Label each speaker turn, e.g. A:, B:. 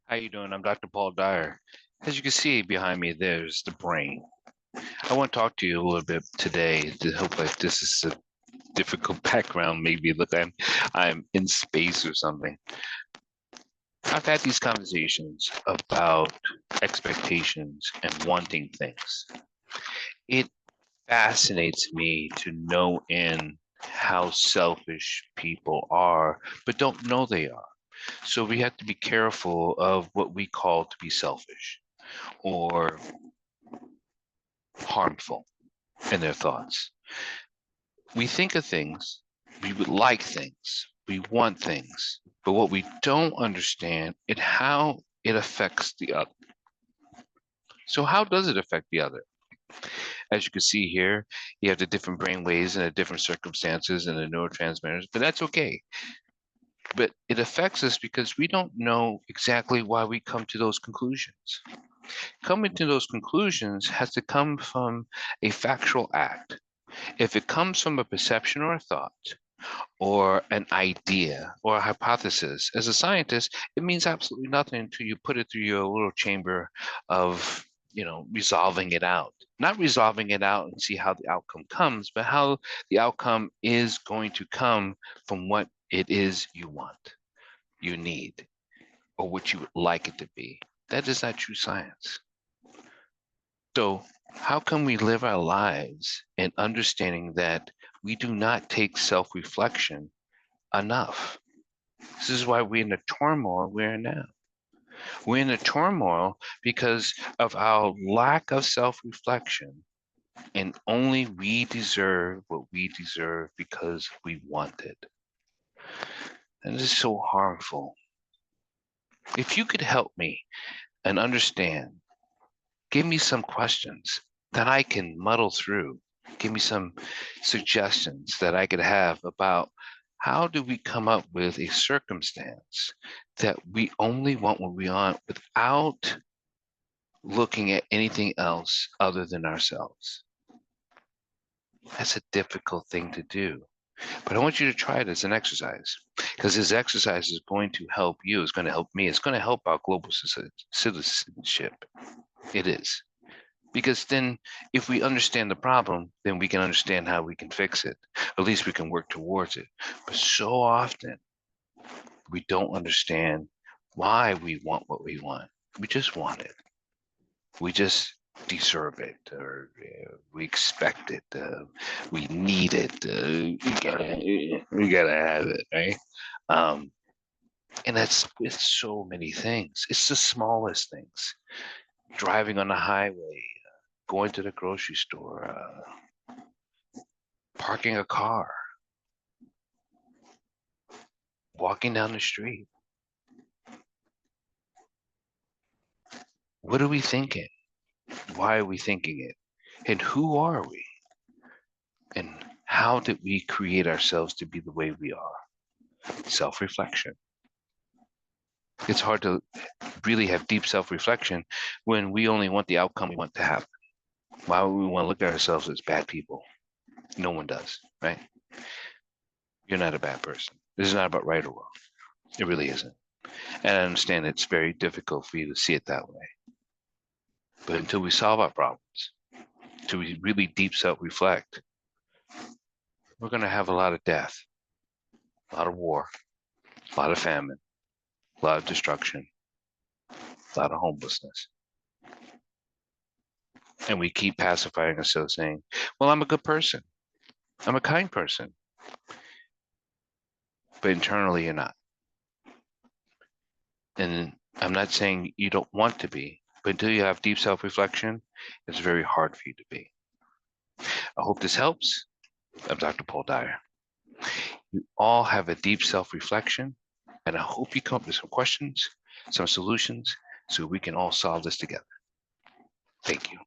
A: How you doing? I'm Dr. Paul Dyer. As you can see behind me, there's the brain. I want to talk to you a little bit today to hope like this is a difficult background. Maybe look, I'm in space or something. I've had these conversations about expectations and wanting things. It fascinates me to know in how selfish people are, but don't know they are. So we have to be careful of what we call to be selfish or harmful in their thoughts. We think of things, we would like things, we want things, but what we don't understand is how it affects the other. So how does it affect the other? As you can see here, you have the different brain waves and the different circumstances and the neurotransmitters, but that's okay. But it affects us because we don't know exactly why we come to those conclusions. Coming to those conclusions has to come from a factual act. If it comes from a perception or a thought, or an idea or a hypothesis, as a scientist, it means absolutely nothing until you put it through your little chamber of, resolving it out. Not resolving it out and see how the outcome comes, but how the outcome is going to come from what it is you want, you need, or what you would like it to be. That is not true science. So how can we live our lives in understanding that we do not take self-reflection enough? This is why we're in the turmoil we're in now. We're in the turmoil because of our lack of self-reflection, and only we deserve what we deserve because we want it. And this is so harmful. If you could help me and understand, give me some questions that I can muddle through. Give me some suggestions that I could have about how do we come up with a circumstance that we only want what we want without looking at anything else other than ourselves. That's a difficult thing to do. But I want you to try it as an exercise, because this exercise is going to help you. It's going to help me. It's going to help our global citizenship. It is. Because then if we understand the problem, then we can understand how we can fix it. At least we can work towards it. But so often we don't understand why we want what we want. We just want it. We just deserve it, or we expect it. We need it. We gotta have it, right? Um, and that's with so many things. It's the smallest things. Driving on the highway, going to the grocery store, parking a car, walking down the street. What are we thinking? Why are we thinking it? And who are we? And how did we create ourselves to be the way we are? Self-reflection. It's hard to really have deep self-reflection when we only want the outcome we want to happen. Why would we want to look at ourselves as bad people? No one does, right? You're not a bad person. This is not about right or wrong. It really isn't. And I understand it's very difficult for you to see it that way. But until we solve our problems, until we really deep self-reflect, we're going to have a lot of death, a lot of war, a lot of famine, a lot of destruction, a lot of homelessness. And we keep pacifying ourselves saying, well, I'm a good person. I'm a kind person. But internally, you're not. And I'm not saying you don't want to be, but until you have deep self-reflection, it's very hard for you to be. I hope this helps. I'm Dr. Paul Dyer. You all have a deep self-reflection, and I hope you come up with some questions, some solutions, so we can all solve this together. Thank you.